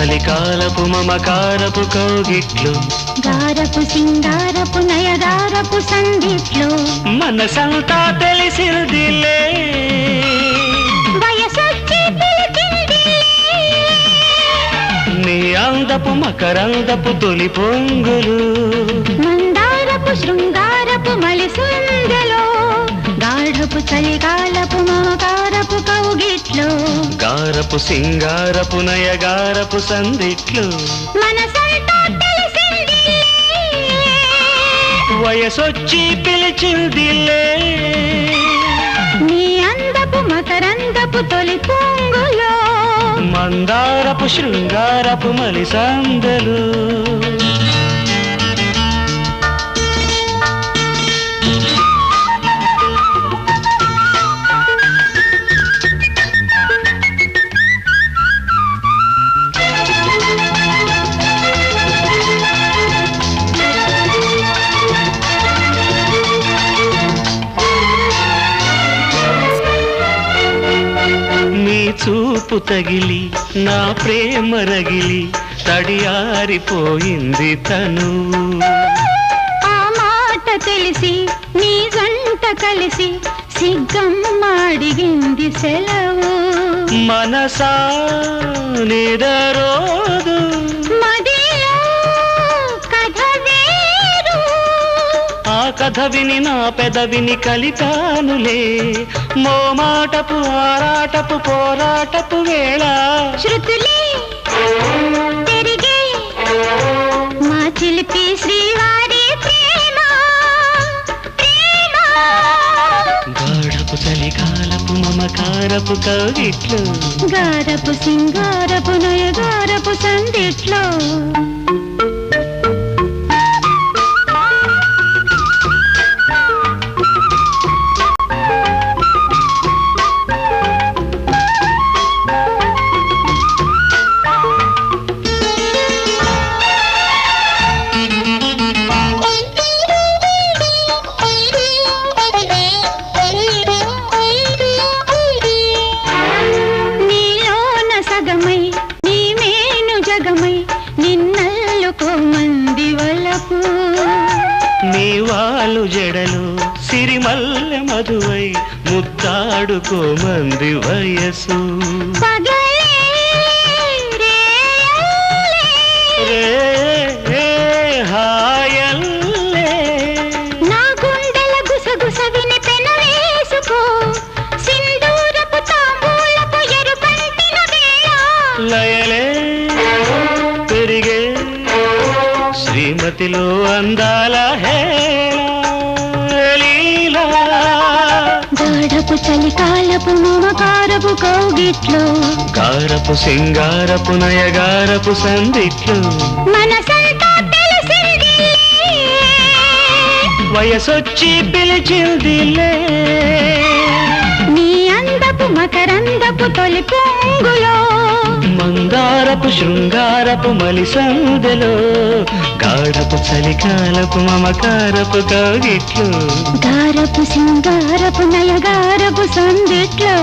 చలికాలపు మమకారపు కౌగిట్లు గారపు సింగారపు నయగారపు సందిట్లు మనసంతా తెలిసిందిలే వయసొచ్చి పిలిచిందిలే నీ అందపు మకరందపు తొలి పొంగులు మందారపు శృంగారపు మలిసుందలో గాఢపు చలికాలపు మమకారపు కౌగిట్లు గారపు సింగారపు నయగారపు సందిట్లు మనసంతా తెలిసిందిలే వయసొచ్చి పిలిచిందిలే నీ అందపు మకరందపు తొలి పొంగులో మందారపు శృంగారపు మలిసందలు చూపు తగిలి నా ప్రేమ రగిలి తడియారిపోయింది తను ఆ మాట తెలిసి నీ జంట కలిసి సిగ్గమ్మాడిగింది సెలవు మనసా నిదరోదు మదిలో కథ వేరు ఆ కథ విని నా పెదవిని కలిపానులే మోమాటపు ఆరాటపు పోరాటపు వేళ శృతులే తిరిగే మా చిలిపి శ్రీవారి ప్రేమ ప్రేమ గాఢపు చలికాలపు మమకారపు కౌగిట్లు గారపు సింగారపు నయగారపు సందిట్లో నీవాలు జడలు సిరిమల్లె మధువై ముద్దాడుకోమంది వయసు హాయల్లే నా గుండెల గుసగుస విని పెనవేసుకో సింధూరపు తాంబూలపు ఎరుపంటిన వేళ లయలే పెరిగే శ్రీమతిలో అందాల హేళీలా గాఢపు చలికాలపు మమకారపు కౌగిట్లు గారపు సింగారపు నయగారపు సందిట్లు మనసంతా తెలిసిందిలే వయసొచ్చి పిలిచిందిలే నీ అందపు మకరందపు తొలి పొంగులో మందారపు శృంగారపు మలిసందెలో గాఢపు చలికాలపు మమకారపు కౌగిట్లు గారపు సింగారపు నయగారపు సందిట్లో